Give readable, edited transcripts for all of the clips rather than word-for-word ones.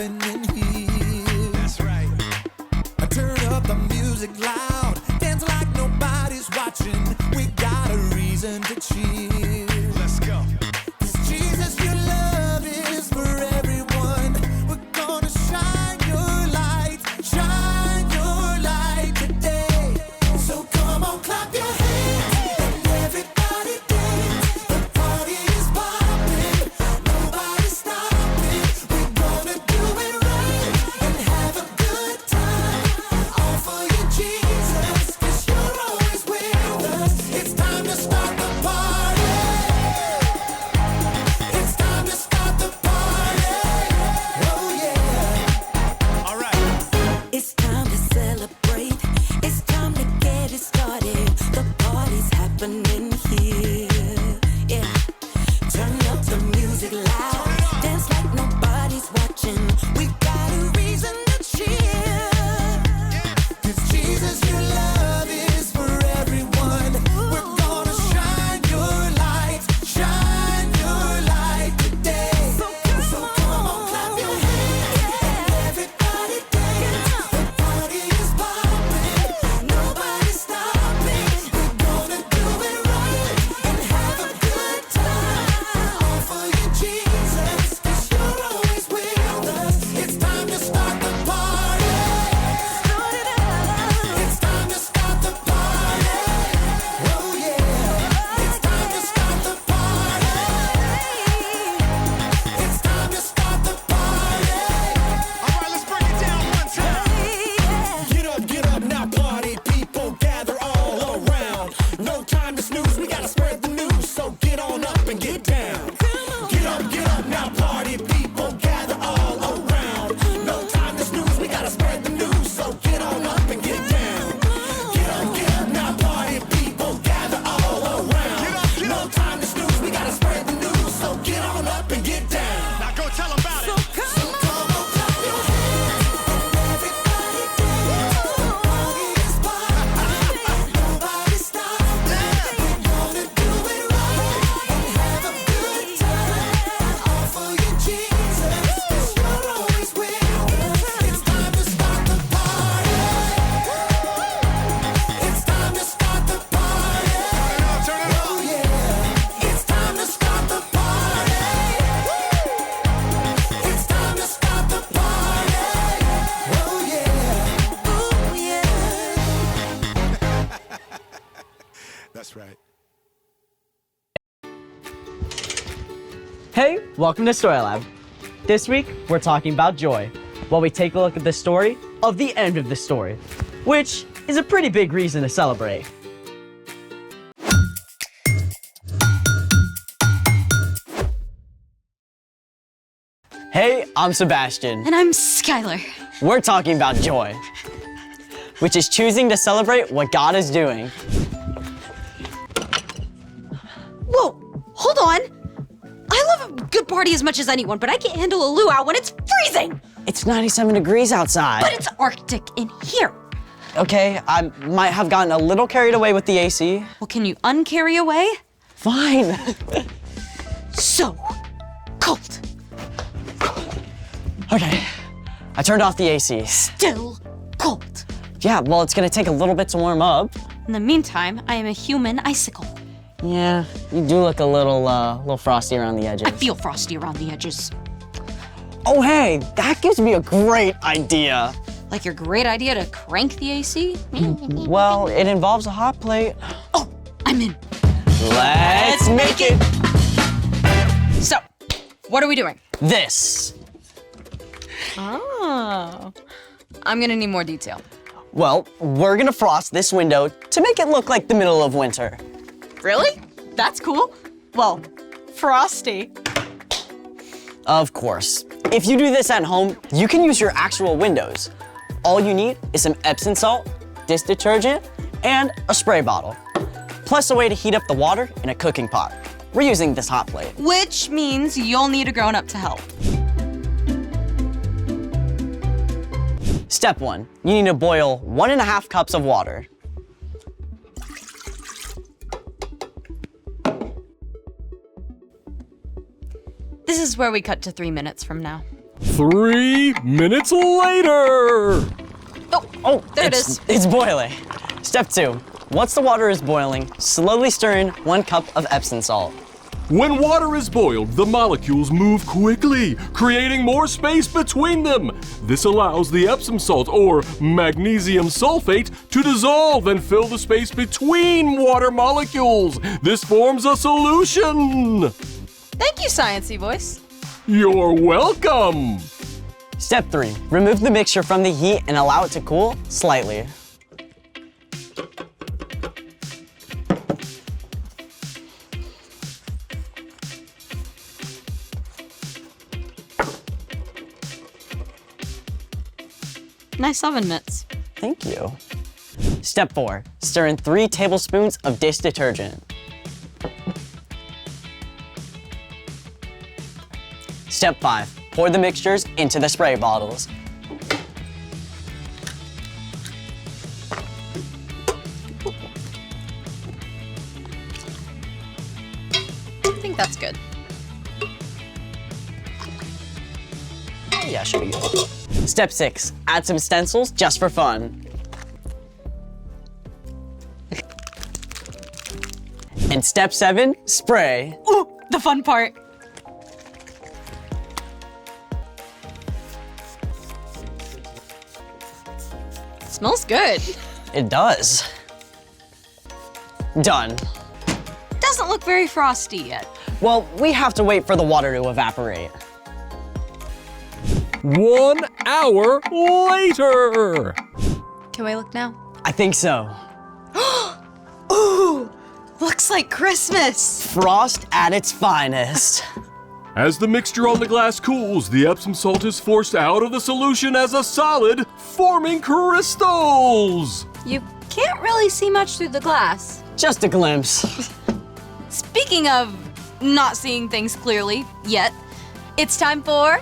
happening here. That's right. I turn up the music loud, dance like nobody's watching. We got a reason to cheer. Let's go. 'Cause Jesus, your love is for everyone. We're gonna shine your light today. So come on, clap your hands and everybody dance. The party is popping, nobody's stopping. We're gonna do it right and have a good time. All for you, Jesus, 'cause you're always with us. It's time to start the party. It's time to start the party. Oh yeah. All right. It's time to celebrate. It's time to get it started. The party's happening here. Yeah. Turn up the music loud. Dance like nobody's watching. We got a reason to cheer. 'Cause Jesus, your love is for everyone. We're gonna shine your light today. So come on, clap your hands and everybody dance. The party is popping, nobody's stopping. We're gonna do it right and have a good time. All for you, Jesus, 'cause you're always with us. It's time to start the party. It's time to start the party. Oh yeah. It's time to start the party. It's time to start the party. All right, let's break it down one time. Get up now, party people, gather all around. No time to snooze, we gotta spread the news, so get on up and get down. Get up now, party people, gather all around. No time to snooze, we gotta spread the news, so get on up and get down. Get up now, party people, gather all around. No time to snooze, we gotta spread the news, so get on up and get down. Now go tell them about it. So come on, clap your hands and everybody dance. The party is popping, nobody's stopping. We're gonna do it right and have a good time. All for you, Jesus, 'cause you're always with us. It's time to start the party. It's time to start the party. Turn it up. Oh yeah. It's time to start the party. It's time to start the party. Oh yeah. Ooh, yeah. That's right. Hey, welcome to Story Lab. This week, we're talking about joy, while we take a look at the story of the end of the story, which is a pretty big reason to celebrate. Hey, I'm Sebastian. And I'm Skylar. We're talking about joy, which is choosing to celebrate what God is doing. Whoa, hold on. I love a good party as much as anyone, but I can't handle a luau when it's freezing. It's 97 degrees outside. But it's Arctic in here. Okay, I might have gotten a little carried away with the AC. Well, can you uncarry away? Fine. So cold. Okay, I turned off the AC. Still cold. Yeah, well, it's gonna take a little bit to warm up. In the meantime, I am a human icicle. Yeah, you do look a little frosty around the edges. I feel frosty around the edges. Oh, hey, that gives me a great idea. Like your great idea to crank the AC? Well, it involves a hot plate. Oh, I'm in. Let's make it So, what are we doing? this. Oh, I'm gonna need more detail. Well, we're gonna frost this window to make it look like the middle of winter. Really? That's cool. Well, frosty. Of course. If you do this at home, you can use your actual windows. All you need is some Epsom salt, dish detergent, and a spray bottle. Plus a way to heat up the water in a cooking pot. We're using this hot plate. Which means you'll need a grown-up to help. Step 1, you need to boil 1.5 cups of water. This is where we cut to 3 minutes from now. 3 minutes later. Oh, there it is. It's boiling. Step 2. Once the water is boiling, slowly stir in 1 cup of Epsom salt. When water is boiled, the molecules move quickly, creating more space between them. This allows the Epsom salt, or magnesium sulfate, to dissolve and fill the space between water molecules. This forms a solution. Thank you, Sciencey Voice. You're welcome. Step 3. Remove the mixture from the heat and allow it to cool slightly. Nice oven mitts. Thank you. Step 4. Stir in 3 tablespoons of dish detergent. Step 5. Pour the mixtures into the spray bottles. I think that's good. Yeah, should be good. Step 6. Add some stencils just for fun. And step 7. Spray. Ooh, the fun part. Smells good. It does. Done. Doesn't look very frosty yet. Well, we have to wait for the water to evaporate. 1 hour later. Can we look now? I think so. Ooh, looks like Christmas. Frost at its finest. As the mixture on the glass cools, the Epsom salt is forced out of the solution as a solid, forming crystals. You can't really see much through the glass. Just a glimpse. Speaking of not seeing things clearly yet, it's time for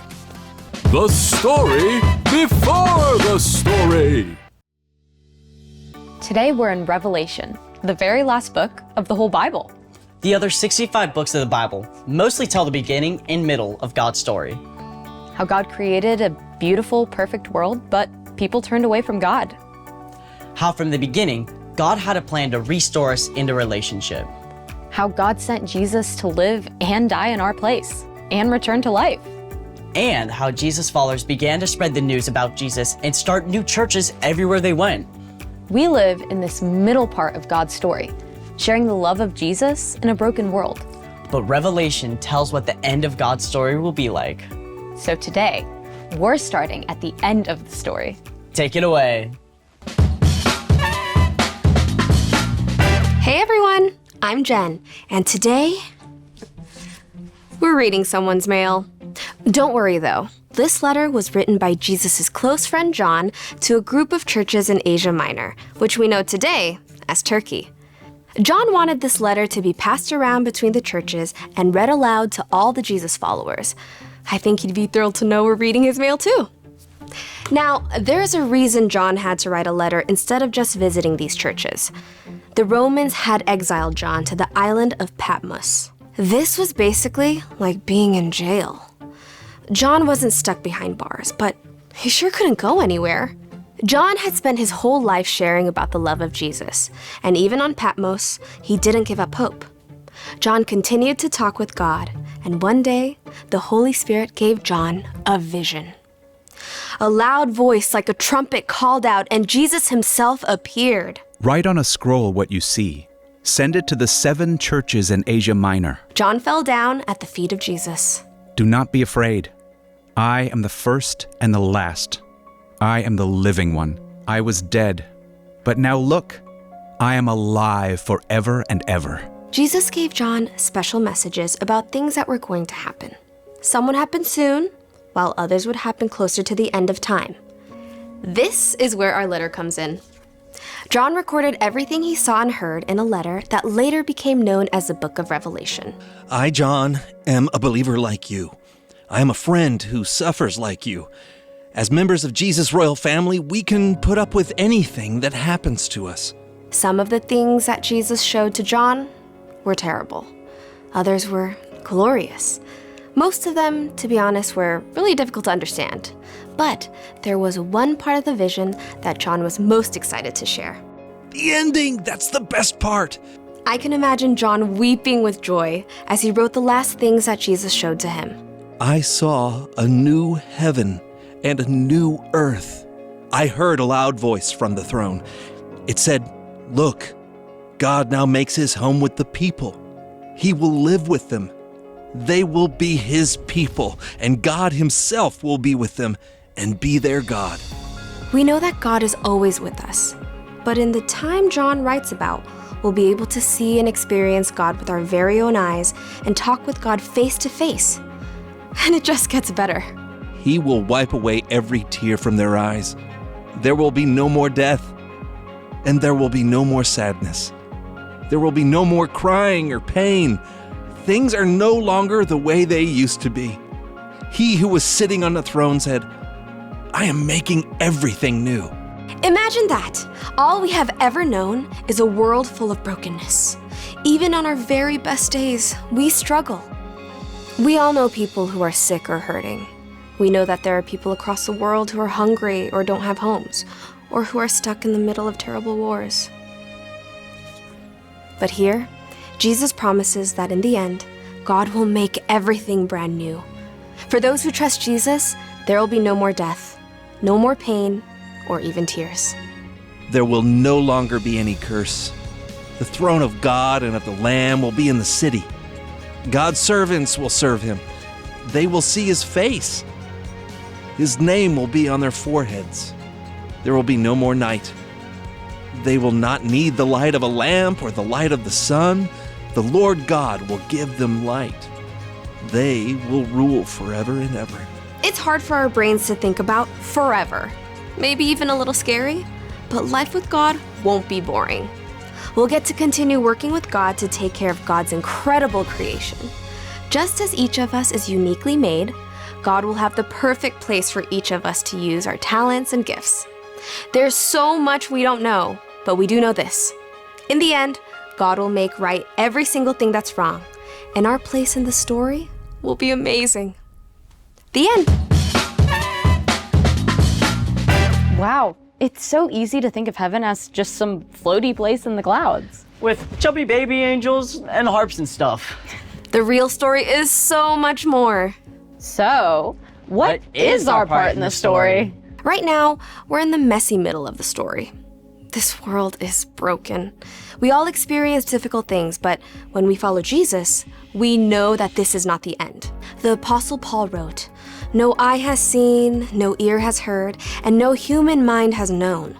The story before the story. Today we're in Revelation, the very last book of the whole Bible. The other 65 books of the Bible mostly tell the beginning and middle of God's story. How God created a beautiful, perfect world, but people turned away from God. How from the beginning, God had a plan to restore us into relationship. How God sent Jesus to live and die in our place and return to life. And how Jesus' followers began to spread the news about Jesus and start new churches everywhere they went. We live in this middle part of God's story, sharing the love of Jesus in a broken world. But Revelation tells what the end of God's story will be like. So today, we're starting at the end of the story. Take it away. Hey everyone, I'm Jen, and today we're reading someone's mail. Don't worry though, this letter was written by Jesus' close friend John to a group of churches in Asia Minor, which we know today as Turkey. John wanted this letter to be passed around between the churches and read aloud to all the Jesus followers. I think he'd be thrilled to know we're reading his mail too. Now, there's a reason John had to write a letter instead of just visiting these churches. The Romans had exiled John to the island of Patmos. This was basically like being in jail. John wasn't stuck behind bars, but he sure couldn't go anywhere. John had spent his whole life sharing about the love of Jesus, and even on Patmos, he didn't give up hope. John continued to talk with God, and one day, the Holy Spirit gave John a vision. A loud voice like a trumpet called out, and Jesus himself appeared. Write on a scroll what you see. Send it to the 7 churches in Asia Minor. John fell down at the feet of Jesus. Do not be afraid. I am the first and the last. I am the living one. I was dead, but now look, I am alive forever and ever. Jesus gave John special messages about things that were going to happen. Some would happen soon, while others would happen closer to the end of time. This is where our letter comes in. John recorded everything he saw and heard in a letter that later became known as the Book of Revelation. I, John, am a believer like you. I am a friend who suffers like you. As members of Jesus' royal family, we can put up with anything that happens to us. Some of the things that Jesus showed to John were terrible. Others were glorious. Most of them, to be honest, were really difficult to understand. But there was one part of the vision that John was most excited to share. The ending, that's the best part. I can imagine John weeping with joy as he wrote the last things that Jesus showed to him. I saw a new heaven and a new earth. I heard a loud voice from the throne. It said, "Look, God now makes his home with the people. He will live with them. They will be his people, and God himself will be with them and be their God." We know that God is always with us, but in the time John writes about, we'll be able to see and experience God with our very own eyes and talk with God face to face. And it just gets better. He will wipe away every tear from their eyes. There will be no more death, and there will be no more sadness. There will be no more crying or pain. Things are no longer the way they used to be. He who was sitting on the throne said, "I am making everything new." Imagine that. All we have ever known is a world full of brokenness. Even on our very best days, we struggle. We all know people who are sick or hurting. We know that there are people across the world who are hungry or don't have homes, or who are stuck in the middle of terrible wars. But here, Jesus promises that in the end, God will make everything brand new. For those who trust Jesus, there will be no more death, no more pain, or even tears. There will no longer be any curse. The throne of God and of the Lamb will be in the city. God's servants will serve him. They will see his face. His name will be on their foreheads. There will be no more night. They will not need the light of a lamp or the light of the sun. The Lord God will give them light. They will rule forever and ever. It's hard for our brains to think about forever. Maybe even a little scary, but life with God won't be boring. We'll get to continue working with God to take care of God's incredible creation. Just as each of us is uniquely made, God will have the perfect place for each of us to use our talents and gifts. There's so much we don't know, but we do know this. In the end, God will make right every single thing that's wrong, and our place in the story will be amazing. The end. Wow, it's so easy to think of heaven as just some floaty place in the clouds. With chubby baby angels and harps and stuff. The real story is so much more. So, what is our part in the story? Right now, we're in the messy middle of the story. This world is broken. We all experience difficult things, but when we follow Jesus, we know that this is not the end. The Apostle Paul wrote, "No eye has seen, no ear has heard, and no human mind has known.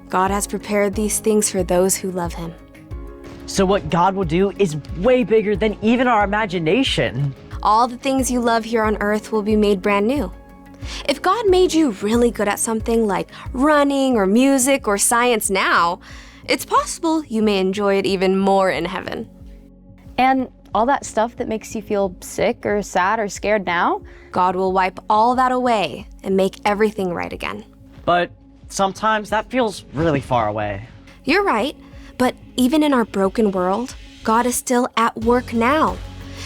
God has prepared these things for those who love him." So what God will do is way bigger than even our imagination. All the things you love here on earth will be made brand new. If God made you really good at something like running or music or science now, it's possible you may enjoy it even more in heaven. And all that stuff that makes you feel sick or sad or scared now, God will wipe all that away and make everything right again. But sometimes that feels really far away. You're right, but even in our broken world, God is still at work now.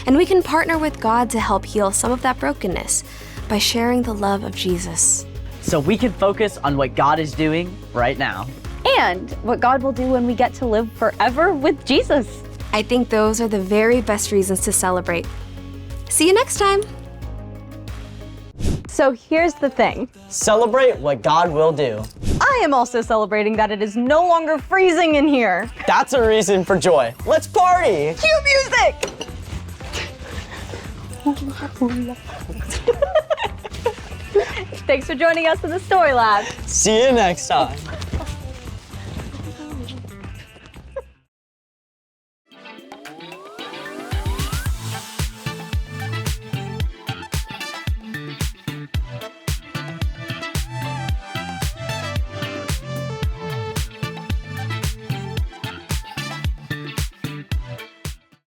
And we can partner with God to help heal some of that brokenness by sharing the love of Jesus. So we can focus on what God is doing right now. and what God will do when we get to live forever with Jesus. I think those are the very best reasons to celebrate. See you next time. So here's the thing. Celebrate what God will do. I am also celebrating that it is no longer freezing in here. That's a reason for joy. Let's party! Cue music! Thanks for joining us in the Story Lab. See you next time.